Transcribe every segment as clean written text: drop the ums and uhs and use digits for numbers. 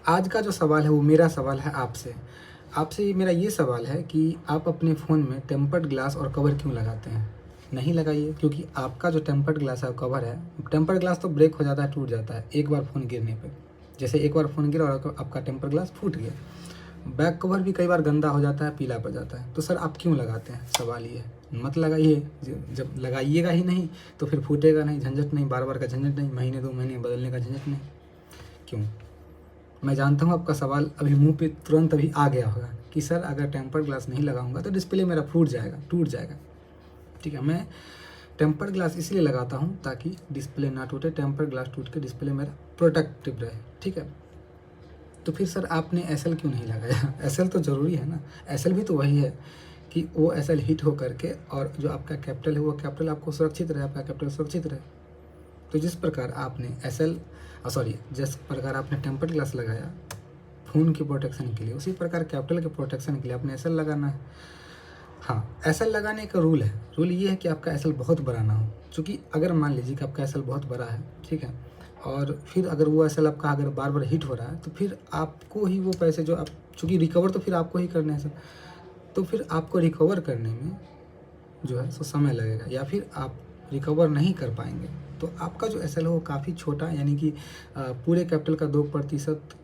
आज का जो सवाल है वो मेरा सवाल है आपसे। आपसे मेरा ये सवाल है कि आप अपने फ़ोन में टेम्पर्ड ग्लास और कवर क्यों लगाते हैं? नहीं लगाइए, क्योंकि आपका जो टेम्पर्ड ग्लास है, कवर है, टेम्पर्ड ग्लास तो ब्रेक हो जाता है, टूट जाता है एक बार फ़ोन गिरने पे। जैसे एक बार फ़ोन गिरा और आपका टेम्पर्ड ग्लास फूट गया। बैक कवर भी कई बार गंदा हो जाता है, पीला पड़ जाता है। तो सर आप क्यों लगाते हैं? सवाल ये है। मत लगाइए। जब लगाइएगा ही नहीं तो फिर फूटेगा नहीं, झंझट नहीं, बार-बार का झंझट नहीं, महीने 2 महीने बदलने का झंझट नहीं। क्यों? मैं जानता हूँ आपका सवाल अभी मुँह पे तुरंत अभी आ गया होगा कि सर अगर टेम्पर्ड ग्लास नहीं लगाऊंगा तो डिस्प्ले मेरा फूट जाएगा, टूट जाएगा। ठीक है, मैं टेम्पर्ड ग्लास इसलिए लगाता हूँ ताकि डिस्प्ले ना टूटे, टेम्पर्ड ग्लास टूट के डिस्प्ले मेरा प्रोटेक्टिव रहे। ठीक है, तो फिर सर आपने एसएल क्यों नहीं लगाया? एसएल तो ज़रूरी है ना। एसएल भी तो वही है कि वो एसएल हिट हो करके और जो आपका कैपिटल है वो कैपिटल आपको सुरक्षित रहे, आपका कैपिटल सुरक्षित रहे। तो जिस प्रकार आपने जिस प्रकार आपने टेम्पर्ड ग्लास लगाया फ़ोन की प्रोटेक्शन के लिए, उसी प्रकार कैपिटल के प्रोटेक्शन के लिए आपने एसएल लगाना है। हाँ, एसएल लगाने का रूल है। रूल ये है कि आपका एसएल बहुत बड़ा ना हो। चूँकि अगर मान लीजिए कि आपका एसएल बहुत बड़ा है, ठीक है, और फिर अगर वो एसएल आपका अगर बार-बार हिट हो रहा है, तो फिर आपको ही वो पैसे जो आप, चूँकि रिकवर तो फिर आपको ही करने हैं सर, तो फिर आपको रिकवर करने में जो है सो समय लगेगा या फिर आप रिकवर नहीं कर पाएंगे। तो आपका जो एसएल है वो काफ़ी छोटा, यानी कि पूरे कैपिटल का 2%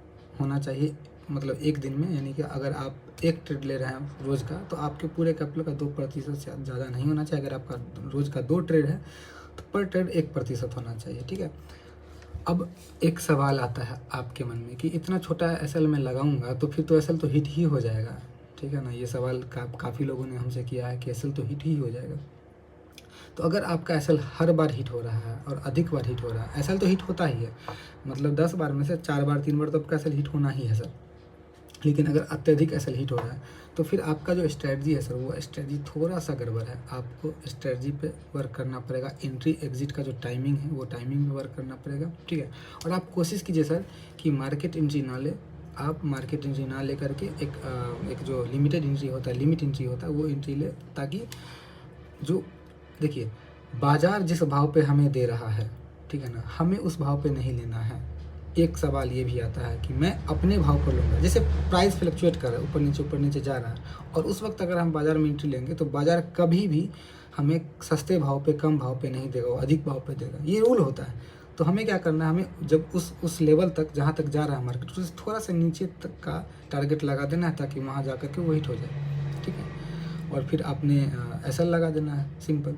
होना चाहिए, मतलब एक दिन में। यानी कि अगर आप एक ट्रेड ले रहे हैं रोज़ का, तो आपके पूरे कैपिटल का 2% से ज़्यादा नहीं होना चाहिए। अगर आपका रोज़ का 2 ट्रेड है तो पर ट्रेड 1% होना चाहिए। ठीक है, अब एक सवाल आता है आपके मन में कि इतना छोटा एसएल मैं लगाऊंगा तो फिर तो एसएल तो हिट ही हो जाएगा। ठीक है ना, ये सवाल काफ़ी लोगों ने हमसे किया है कि एसएल तो हिट ही हो जाएगा। तो अगर आपका एसएल हर बार हिट हो रहा है और अधिक बार हिट हो रहा है, एसएल तो हिट होता ही है, मतलब 10 बार में से 4 बार 3 बार तो आपका एसएल हिट होना ही है सर। लेकिन अगर अत्यधिक एसएल हिट हो रहा है तो फिर आपका जो स्ट्रेटजी है सर, वो स्ट्रेटजी थोड़ा सा गड़बड़ है। आपको स्ट्रेटजी पे वर्क करना पड़ेगा। एंट्री एग्जिट का जो टाइमिंग है वो टाइमिंग में वर्क करना पड़ेगा। ठीक है, और आप कोशिश कीजिए सर कि मार्केट एंट्री ना ले, आप मार्केट एंट्री ना ले करके एक जो लिमिटेड एंट्री होता है, लिमिट एंट्री होता है, वो एंट्री ले, ताकि जो, देखिए, बाज़ार जिस भाव पे हमें दे रहा है, ठीक है ना, हमें उस भाव पे नहीं लेना है। एक सवाल ये भी आता है कि मैं अपने भाव पर लूँगा। जैसे प्राइस फ्लक्चुएट कर रहा है, ऊपर नीचे जा रहा है, और उस वक्त अगर हम बाज़ार में एंट्री लेंगे तो बाज़ार कभी भी हमें सस्ते भाव पे, कम भाव पे नहीं देगा, वो अधिक भाव पे देगा। ये रूल होता है। तो हमें क्या करना है, हमें जब उस लेवल तक जहाँ तक जा रहा है मार्केट, उससे थोड़ा सा नीचे तक का टारगेट लगा देना है, ताकि वहाँ जा कर के वो हिट हो जाए। ठीक है, और फिर आपने एसएल लगा देना है, सिंपल।